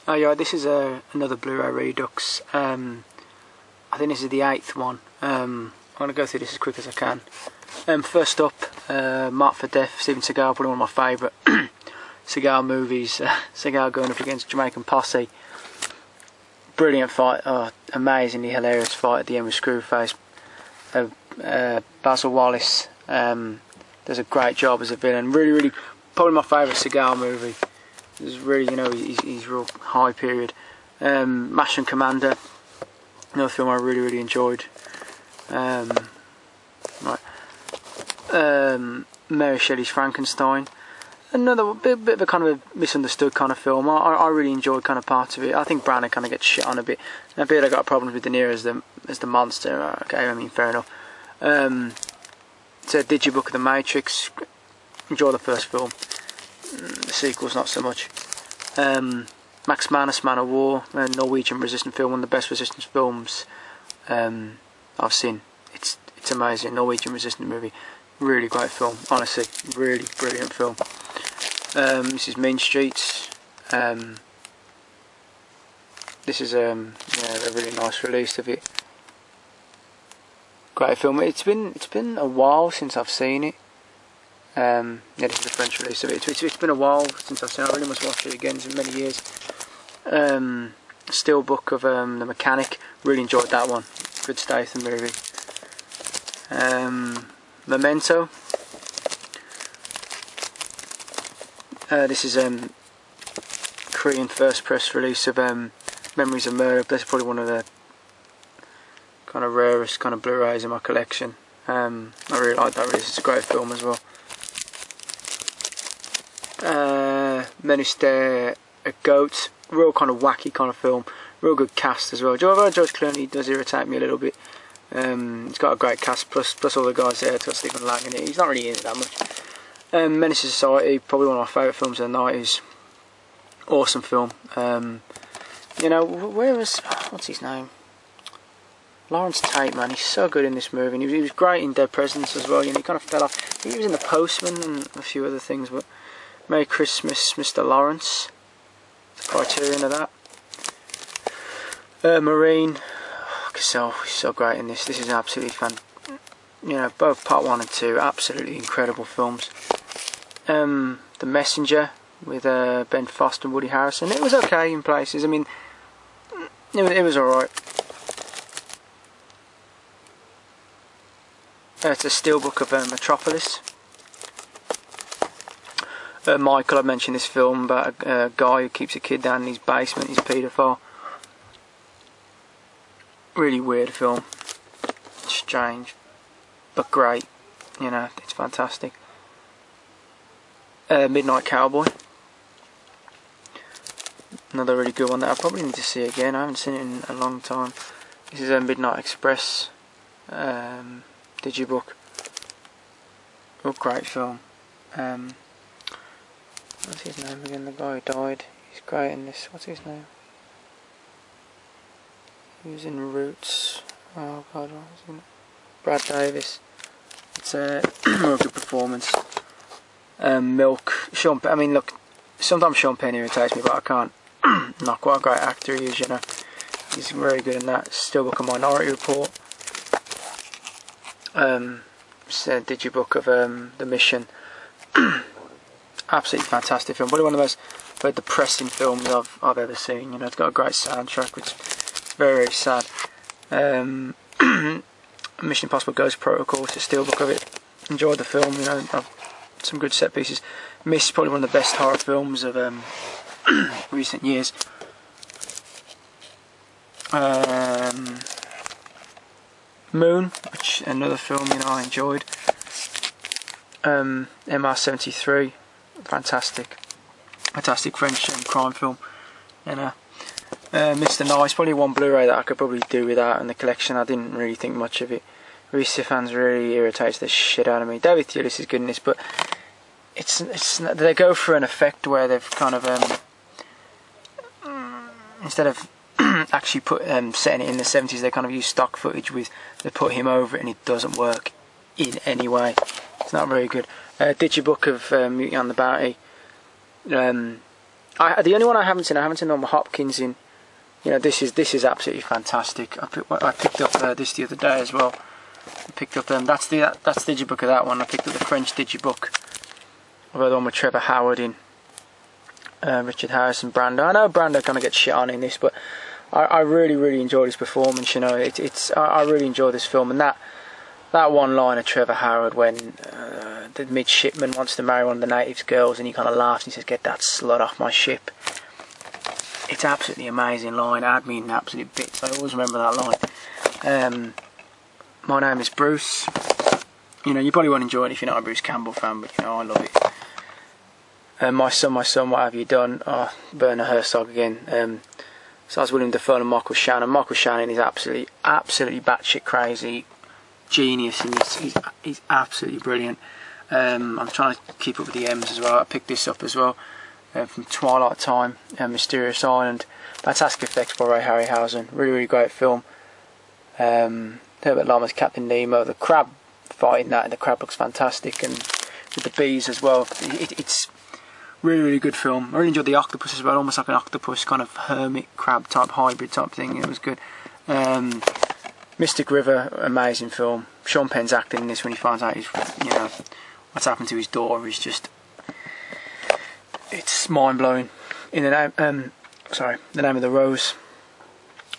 Oh yeah, this is another Blu-ray Redux. I think this is the 8th one. I'm going to go through this as quick as I can. First up, Marked for Death, Steven Seagal, probably one of my favourite Seagal movies. Seagal going up against Jamaican Posse. Brilliant fight, amazingly hilarious fight at the end with Screwface. Basil Wallace does a great job as a villain. Really, probably my favourite Seagal movie. It's really, he's real high period. Mashing Commander, another film I really enjoyed. Mary Shelley's Frankenstein, another bit of a kind of a misunderstood kind of film. I really enjoyed kind of parts of it. I think Branagh kind of gets shit on a bit. I got problems with De Niro as the monster. Okay, I mean, fair enough. So Digibook of the Matrix, enjoy the first film. The sequel's not so much. Max Manus, Man of War, a Norwegian resistance film, one of the best resistance films I've seen. It's amazing. Norwegian resistance movie, really great film. Honestly, really brilliant film. This is Mean Streets. This is a really nice release of it. Great film. It's been a while since I've seen it. Yeah, this is the French release of it. It's been a while since I've seen it. I really must watch it again. It's been many years. Steelbook of The Mechanic. Really enjoyed that one. Good Statham movie. Memento. This is Korean first press release of Memories of Murder. That's probably one of the kind of rarest kind of Blu-rays in my collection. I really like that release. It's a great film as well. Minister a Goat, real kind of wacky kind of film, real good cast as well. George Clooney does irritate me a little bit. It's got a great cast, plus all the guys there. It's got Stephen Lang in it. He's not really in it that much. Menace to Society, probably one of my favourite films of the 90s. Awesome film. What's his name? Lawrence Tate, man, he's so good in this movie. And he was great in Dead Presidents as well. He kind of fell off. He was in The Postman and a few other things, but Merry Christmas, Mr. Lawrence. The Criterion of that. Marine. Cassell, he's so great in this. This is absolutely fun. Both part 1 and 2, absolutely incredible films. The Messenger with Ben Foster and Woody Harrelson. It was okay in places. I mean, it was alright. It's a steelbook of Metropolis. Michael, I mentioned this film about a guy who keeps a kid down in his basement. He's a paedophile. Really weird film. Strange, but great. It's fantastic. Midnight Cowboy. Another really good one that I probably need to see again. I haven't seen it in a long time. This is a Midnight Express Digibook. Oh, great film. What's his name again? The guy who died. He's great in this. What's his name? He was in Roots. Oh God, what was his name? Brad Davis. It's a real good performance. Milk. Sean. I mean, look. Sometimes Sean Penn irritates me, but I can't. Not quite a great actor he is, He's very good in that. Steelbook of Minority Report. It's a Digibook of The Mission. Absolutely fantastic film. Probably one of the most very depressing films I've ever seen. It's got a great soundtrack, which is very sad. Mission Impossible Ghost Protocol. It's a steelbook of it. Enjoyed the film. Some good set pieces. Mist, probably one of the best horror films of recent years. Moon, which another film I enjoyed. MR73, fantastic French crime film. Mr. Nice, probably one Blu-ray that I could probably do without in the collection. I didn't really think much of it. Reese Ifans really irritates the shit out of me. David Thewlis is good in this, but they go for an effect where they've kind of instead of actually setting it in the 70s, they kind of use stock footage they put him over it, and it doesn't work in any way. It's not very good. Digibook of Mutiny on the Bounty. The only one I haven't seen Norman Hopkins in. You know, this is absolutely fantastic. I picked up this the other day as well. I picked up that's the digibook of that one. I picked up the French digibook of the one with Trevor Howard in, Richard Harris and Brando. I know Brando kind of gets shit on in this, but I really enjoyed his performance. You know, I really enjoyed this film, and that one line of Trevor Howard when the midshipman wants to marry one of the natives' girls, and he kind of laughs and he says, "Get that slut off my ship." It's absolutely amazing line. It had me in absolute bits. I always remember that line. My name is Bruce. You know, you probably won't enjoy it if you're not a Bruce Campbell fan, but you know, I love it. My son, what have you done? Oh, Werner Herzog again. So that's William Dafoe and Michael Shannon. Michael Shannon is absolutely batshit crazy, genius, and he's absolutely brilliant. I'm trying to keep up with the M's as well. I picked this up as well. From Twilight Time and Mysterious Island. Fantastic effects by Ray Harryhausen. Really great film. Herbert Lom's Captain Nemo. The crab fighting that, and the crab looks fantastic, and with the bees as well. It's really good film. I really enjoyed the octopus as well, almost like an octopus kind of hermit crab type hybrid type thing. It was good. Mystic River, amazing film. Sean Penn's acting in this when he finds out what's happened to his daughter is just, it's mind blowing. In the Name of the Rose,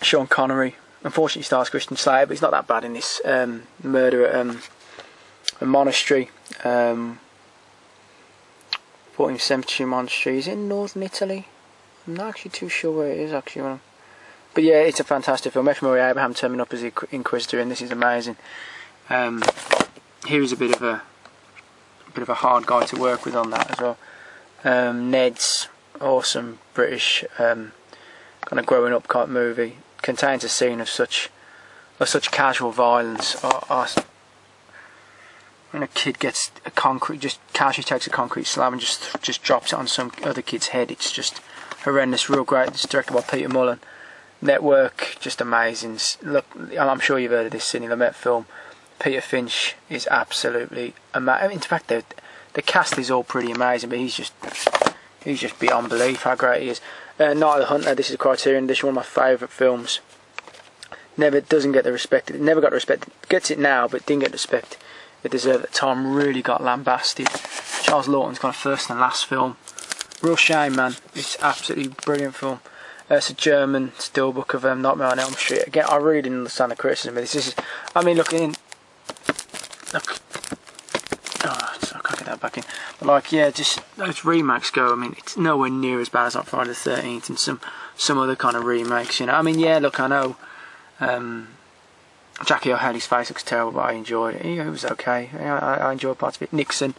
Sean Connery. Unfortunately, stars Christian Slater, but he's not that bad in this. Murder at a monastery, 14th century monastery. Is it in northern Italy? I'm not actually too sure where it is actually. But yeah, it's a fantastic film. F. Murray Abraham turning up as the Inquisitor, and this is amazing. Here is a bit of a hard guy to work with on that as well. Ned's awesome British kind of growing up kind of movie, contains a scene of such casual violence. When a kid gets just casually takes a concrete slab and just drops it on some other kid's head, it's just horrendous. Real great. It's directed by Peter Mullen. Network, just amazing. Look, I'm sure you've heard of this Sidney Lumet film. Peter Finch is absolutely amazing. In fact, the cast is all pretty amazing, but he's just beyond belief how great he is. Night of the Hunter, this is a Criterion edition, one of my favourite films. Doesn't get the respect. It never got the respect. It gets it now, but didn't get the respect it deserved at the time. Really got lambasted. Charles Lawton's kind of first and last film. Real shame, man. It's absolutely brilliant film. It's a German steelbook of Nightmare on Elm Street. Again, I really didn't understand the criticism of this. I can't get that back in. But like, yeah, just those remakes go. I mean, it's nowhere near as bad as like Friday the 13th and some other kind of remakes. You know, I mean, yeah, look, I know Jackie O'Haley's face looks terrible, but I enjoyed it. It was okay. I enjoyed parts of it. Nixon,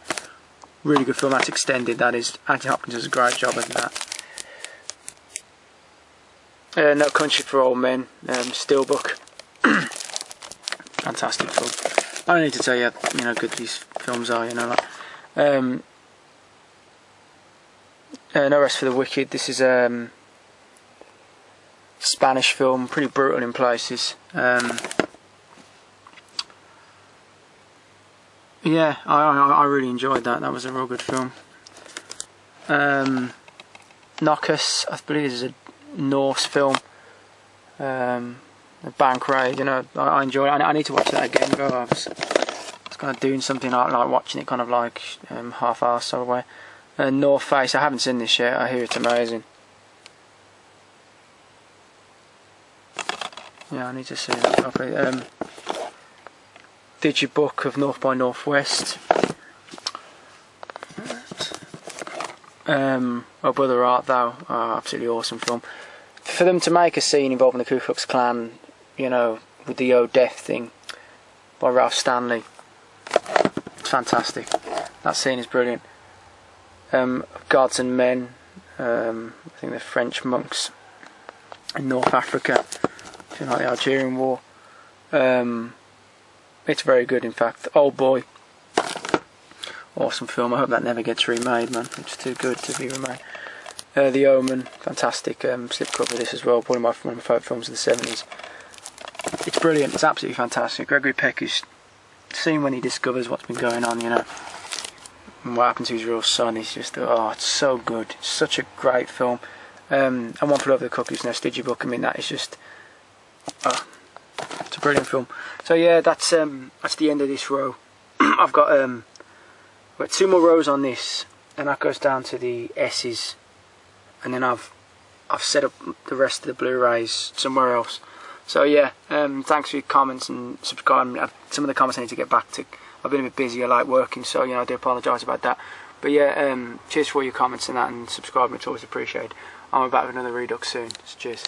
really good film. That's extended. That is. Anthony Hopkins does a great job of that. No Country for Old Men, steelbook. Fantastic film. I don't need to tell you how good these films are. No Rest for the Wicked. This is Spanish film, pretty brutal in places. Yeah, I really enjoyed that. That was a real good film. Knockers, I believe this is a Norse film. A bank raid, I enjoyed it. I need to watch that again, bro. I was kind of doing something like watching it kind of like half-hour sort of way. North Face, I haven't seen this yet. I hear it's amazing. Yeah, I need to see that properly. Digibook of North by Northwest. Oh Brother Art Thou, absolutely awesome film. For them to make a scene involving the Ku Klux Klan, with the O Death thing by Ralph Stanley, it's fantastic. That scene is brilliant. Gods and Men, I think they're French monks in North Africa, like the Algerian War. It's very good, in fact. Old Boy, awesome film. I hope that never gets remade, man. It's too good to be remade. The Omen, fantastic slipcover of this as well. One of my favourite films of the 70s. It's brilliant. It's absolutely fantastic. Gregory Peck is seen when he discovers what's been going on. and what happened to his real son is just, oh, it's so good. It's such a great film. And One Flew Over the Cuckoo's Nest, Digibook, I mean, that is just, it's a brilliant film. So yeah, that's the end of this row. I've got 2 more rows on this, and that goes down to the S's, and then I've set up the rest of the Blu-rays somewhere else. So yeah, thanks for your comments and subscribing. Some of the comments I need to get back to. I've been a bit busy, I like working, so I do apologise about that. But yeah, cheers for all your comments and that, and subscribing, it's always appreciated. I'm back with another Redux soon, so cheers.